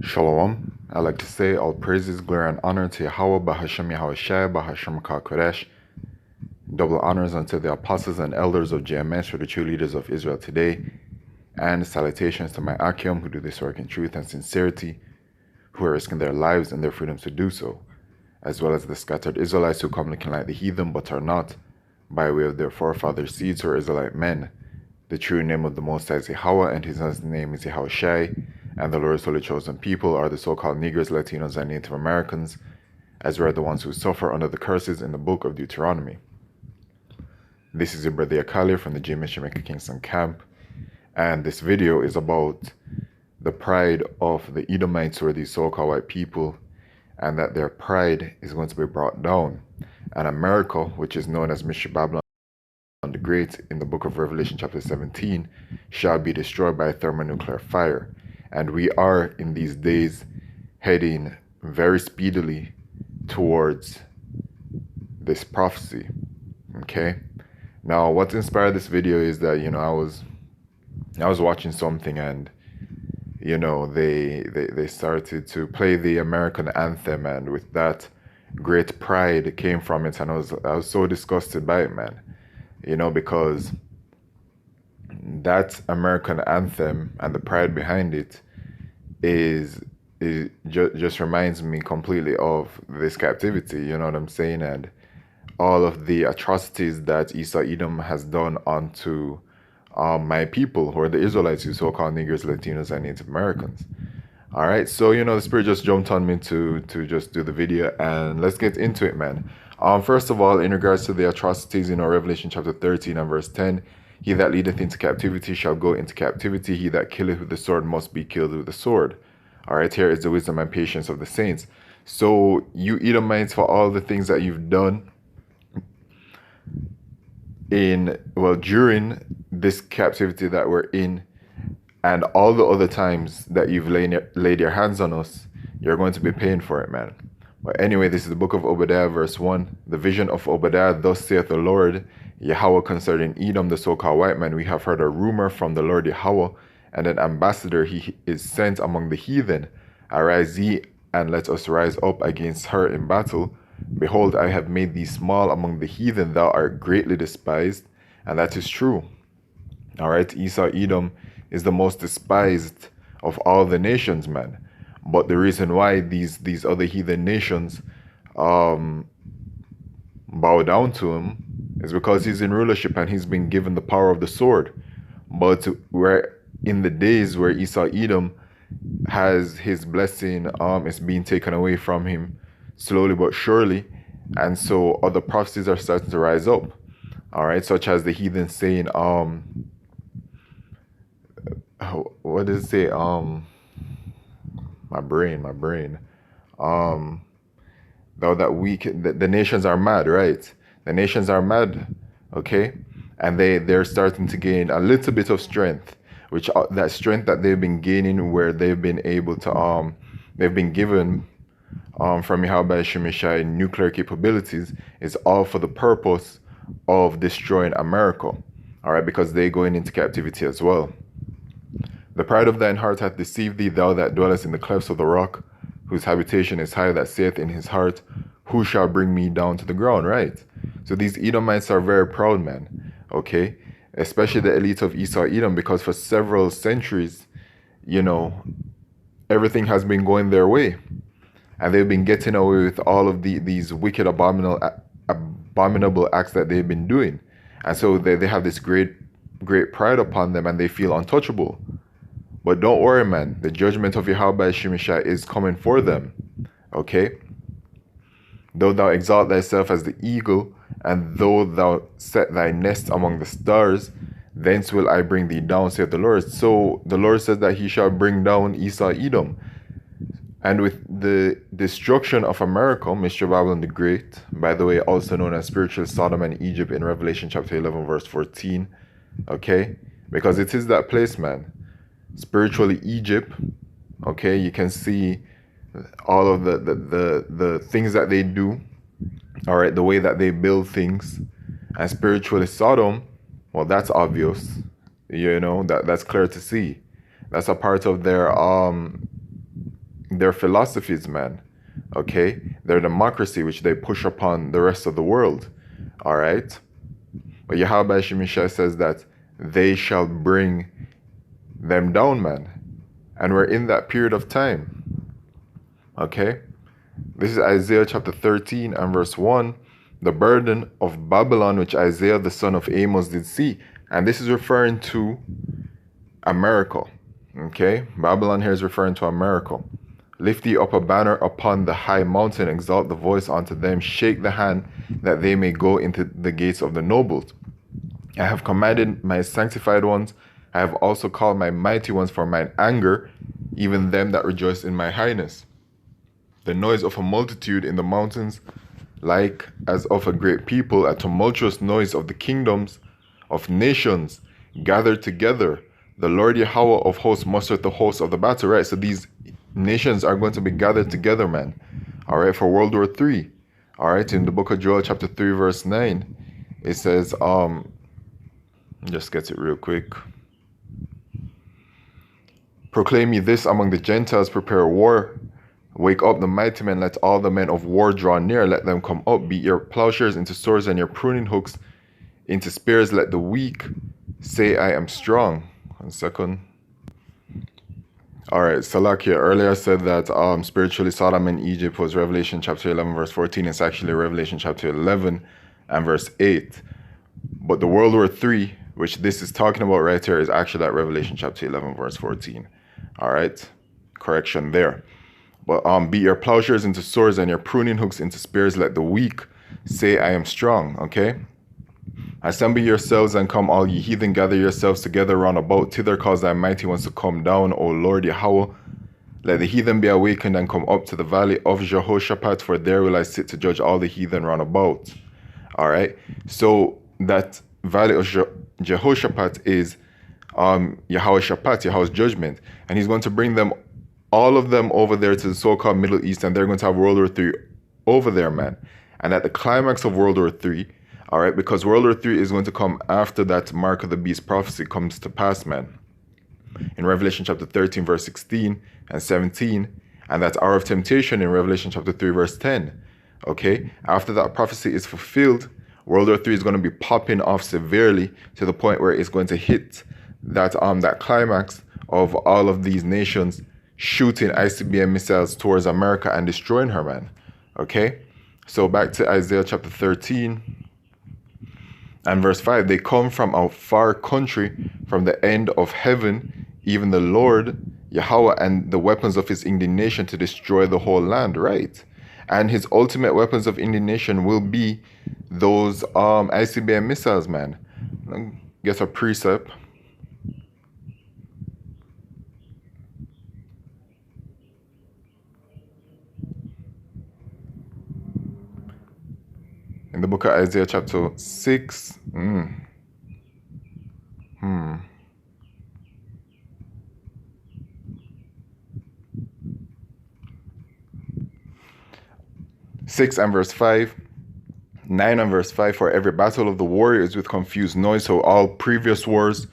Shalom. I like to say all praises, glory, and honor to Yahweh, Bahashem Yahweh Shai, Bahashem Kodesh. Double honors unto the apostles and elders of JMS for the true leaders of Israel today. And salutations to my Akim who do this work in truth and sincerity, who are risking their lives and their freedoms to do so, as well as the scattered Israelites who come looking like the heathen but are not, by way of their forefathers' seeds who are Israelite men. The true name of the Most High is Yahweh, and his name is Yahweh Shai, and the Lord's holy chosen people are the so-called Negroes, Latinos, and Native Americans, as we are the ones who suffer under the curses in the book of Deuteronomy. This is your brother Akali from the GMS Jamaica Kingston camp, and this video is about the pride of the Edomites, or these so-called white people, and that their pride is going to be brought down. And America, which is known as Mystery Babylon the Great in the book of Revelation chapter 17, shall be destroyed by thermonuclear fire. And we are in these days heading very speedily towards this prophecy. Okay. Now, what inspired this video is that, I was watching something, and they started to play the American anthem, and with that, great pride came from it, and I was so disgusted by it, man. Because that American anthem and the pride behind it just reminds me completely of this captivity, you know what I'm saying, and all of the atrocities that Esau Edom has done onto my people, who are the Israelites, you so-called Negroes, Latinos, and Native Americans. All right, so the Spirit just jumped on me to just do the video, and let's get into it, man. First of all, in regards to the atrocities, Revelation chapter 13 and verse 10, he that leadeth into captivity shall go into captivity. He that killeth with the sword must be killed with the sword. All right, here is the wisdom and patience of the saints. So you Edomites, for all the things that you've done during this captivity that we're in, and all the other times that you've laid your hands on us, you're going to be paying for it, man. But anyway, this is the book of Obadiah, verse 1. The vision of Obadiah, thus saith the Lord Yahweh concerning Edom, the so-called white man. We have heard a rumor from the Lord Yahweh, and an ambassador he is sent among the heathen. Arise ye, and let us rise up against her in battle. Behold, I have made thee small among the heathen, thou art greatly despised. And that is true. All right, Esau Edom is the most despised of all the nations, man. But the reason why these other heathen nations bow down to him is because he's in rulership and he's been given the power of the sword. But we're in the days where Esau Edom has his blessing is being taken away from him slowly but surely, and so other prophecies are starting to rise up. All right, such as the heathen saying, what does it say? My brain. Though that the nations are mad, right? The nations are mad, okay, and they're starting to gain a little bit of strength, which that strength that they've been gaining, where they've been able to they've been given from Yahweh Shemeshai nuclear capabilities, is all for the purpose of destroying America. All right, because they're going into captivity as well. The pride of thine heart hath deceived thee, thou that dwellest in the clefts of the rock, whose habitation is high, that saith in his heart, who shall bring me down to the ground, right? So these Edomites are very proud, man, okay? Especially the elite of Esau Edom, because for several centuries, everything has been going their way. And they've been getting away with all of these wicked, abominable acts that they've been doing. And so they have this great pride upon them, and they feel untouchable. But don't worry, man. The judgment of Yahweh Shemeshai is coming for them. Okay? Though thou exalt thyself as the eagle, and though thou set thy nest among the stars, thence will I bring thee down, saith the Lord. So the Lord says that he shall bring down Esau Edom. And with the destruction of America, Mystery Babylon the Great, by the way, also known as spiritual Sodom and Egypt in Revelation chapter 11, verse 14, okay? Because it is that place, man. Spiritually Egypt, okay? You can see all of the things that they do, all right? The way that they build things. And spiritually Sodom, well, that's obvious. That's clear to see. That's a part of their their philosophies, man. Okay? Their democracy, which they push upon the rest of the world. All right? But Yahweh Shemishah says that they shall bring them down, man. And we're in that period of time. Okay? This is Isaiah chapter 13 and verse 1. The burden of Babylon, which Isaiah the son of Amos did see. And this is referring to America. Okay? Babylon here is referring to America. Lift ye up a banner upon the high mountain, exalt the voice unto them, shake the hand, that they may go into the gates of the nobles. I have commanded my sanctified ones, I have also called my mighty ones for mine anger, even them that rejoice in my highness. The noise of a multitude in the mountains, like as of a great people, a tumultuous noise of the kingdoms of nations gathered together. The Lord Yahweh of hosts mustered the hosts of the battle, right? So these nations are going to be gathered together, man. All right, for World War III. All right, in the book of Joel, chapter 3, verse 9, it says, just get it real quick. Proclaim ye this among the Gentiles, prepare war. Wake up the mighty men, let all the men of war draw near, let them come up. Beat your plowshares into swords and your pruning hooks into spears. Let the weak say, I am strong. 1 second. All right, Salakia earlier said that spiritually Sodom and Egypt was Revelation chapter 11, verse 14. It's actually Revelation chapter 11 and verse 8. But the World War III, which this is talking about right here, is actually at Revelation chapter 11, verse 14. All right, correction there. But beat your plowshares into swords and your pruning hooks into spears. Let the weak say, I am strong. Okay? Assemble yourselves and come, all ye heathen, gather yourselves together round about. Thither cause thy mighty ones to come down, O Lord Yahweh. Let the heathen be awakened and come up to the valley of Jehoshaphat, for there will I sit to judge all the heathen round about. All right? So that valley of Jehoshaphat is Yahweh Shaphat, Yahweh's judgment. And he's going to bring them, all of them, over there to the so-called Middle East, and they're going to have World War III over there, man. And at the climax of World War III, all right, because World War III is going to come after that Mark of the Beast prophecy comes to pass, man. In Revelation chapter 13, verse 16 and 17, and that hour of temptation in Revelation chapter 3, verse 10. Okay, after that prophecy is fulfilled, World War III is going to be popping off severely to the point where it's going to hit that that climax of all of these nations shooting ICBM missiles towards America and destroying her, man. Okay, so back to Isaiah chapter 13 and verse 5. They come from a far country, from the end of heaven, even the Lord Yahweh, and the weapons of his indignation to destroy the whole land, right? And his ultimate weapons of indignation will be those ICBM missiles, man. Get a precept. In the book of Isaiah chapter 6. 6 and verse 5. 9 and verse 5. For every battle of the warrior is with confused noise, so all previous wars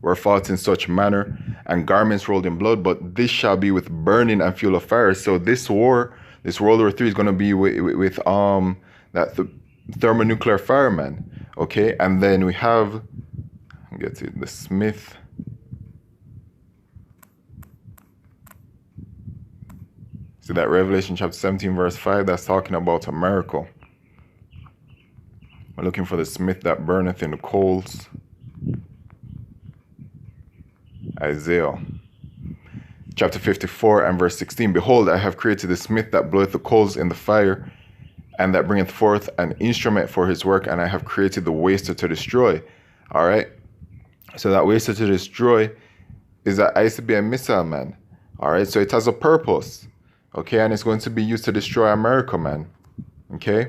were fought in such manner, and garments rolled in blood, but this shall be with burning and fuel of fire. So this war, this World War III, is going to be with that thermonuclear fire, man. Okay, and then we have, get it, the Smith. See that Revelation chapter 17 verse 5, that's talking about a miracle. We're looking for the smith that burneth in the coals. Isaiah chapter 54 and verse 16. Behold, I have created the smith that bloweth the coals in the fire, and that bringeth forth an instrument for his work, and I have created the waster to destroy. All right. So that waster to destroy is that ICBM missile, man. All right. So it has a purpose. Okay. And it's going to be used to destroy America, man. Okay.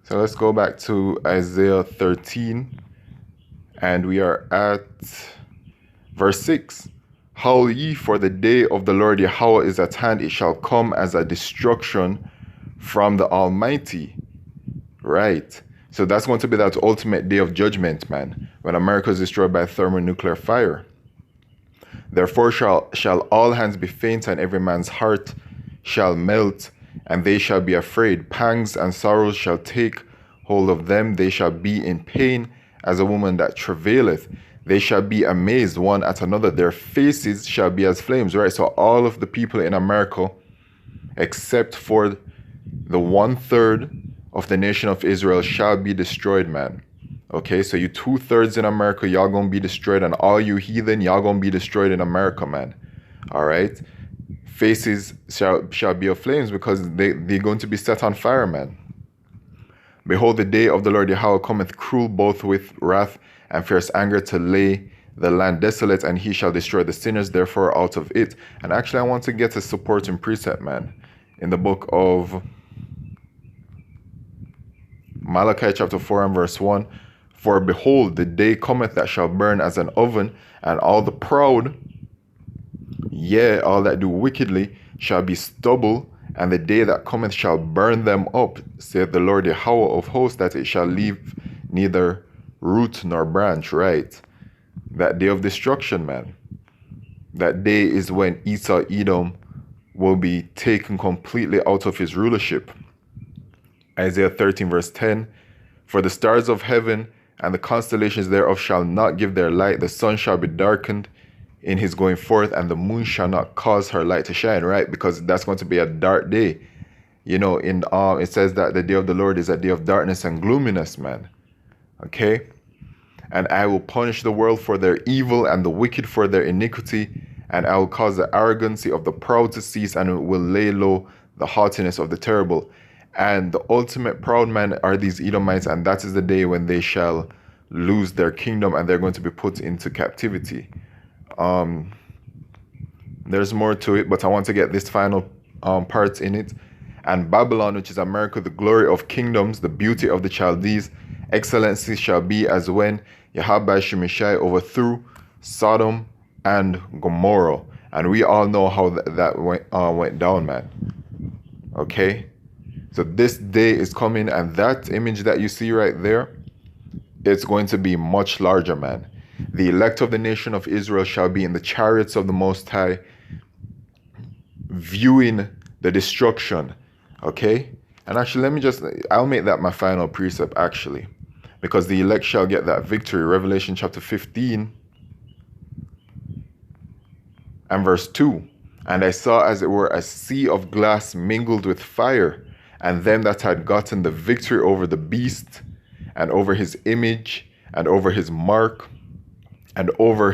So let's go back to Isaiah 13. And we are at verse 6. Howl ye, for the day of the Lord Yahweh is at hand. It shall come as a destruction from the Almighty. Right. So that's going to be that ultimate day of judgment, man, when America is destroyed by thermonuclear fire. Therefore shall all hands be faint, and every man's heart shall melt, and they shall be afraid. Pangs and sorrows shall take hold of them. They shall be in pain as a woman that travaileth. They shall be amazed one at another. Their faces shall be as flames. Right? So all of the people in America, except for the 1/3 of the nation of Israel, shall be destroyed, man. Okay, so you 2/3 in America, y'all gonna be destroyed, and all you heathen, y'all gonna be destroyed in America, man. All right, faces shall be of flames, because they're going to be set on fire, man. Behold, the day of the Lord Yahweh cometh cruel, both with wrath and fierce anger, to lay the land desolate, and he shall destroy the sinners therefore out of it. And actually, I want to get a supporting precept, man, in the book of Malachi chapter 4 and verse 1. For behold, the day cometh that shall burn as an oven, and all the proud, yea, all that do wickedly, shall be stubble, and the day that cometh shall burn them up, saith the Lord Yahweh of hosts, that it shall leave neither root nor branch. Right? That day of destruction, man. That day is when Esau, Edom, will be taken completely out of his rulership. Isaiah 13 verse 10, for the stars of heaven and the constellations thereof shall not give their light. The sun shall be darkened in his going forth, and the moon shall not cause her light to shine. Right? Because that's going to be a dark day. You know, in it says that the day of the Lord is a day of darkness and gloominess, man. Okay? And I will punish the world for their evil and the wicked for their iniquity, and I will cause the arrogancy of the proud to cease, and will lay low the haughtiness of the terrible. And the ultimate proud man are these Edomites, and that is the day when they shall lose their kingdom, and they're going to be put into captivity. There's more to it, but I want to get this final part in it. And Babylon, which is America, the glory of kingdoms, the beauty of the Chaldees, excellency shall be as when Yahweh Shemishai overthrew Sodom and Gomorrah. And we all know how that went down, man. Okay? So this day is coming, and that image that you see right there, it's going to be much larger, man. The elect of the nation of Israel shall be in the chariots of the Most High, viewing the destruction. Okay? And actually, I'll make that my final precept, actually. Because the elect shall get that victory. Revelation chapter 15 and verse 2. And I saw as it were a sea of glass mingled with fire, and them that had gotten the victory over the beast, and over his image, and over his mark, and over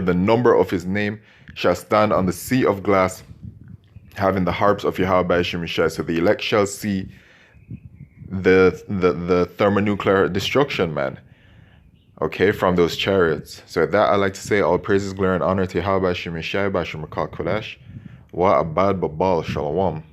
the number of his name, shall stand on the sea of glass, having the harps of Yahweh Shemishai. So the elect shall see the thermonuclear destruction, man. Okay, from those chariots. So with that, I like to say all praises, glory, and honor to Yahweh Shemishai, Bashim Kodesh, Wa Abad Babal Shalom.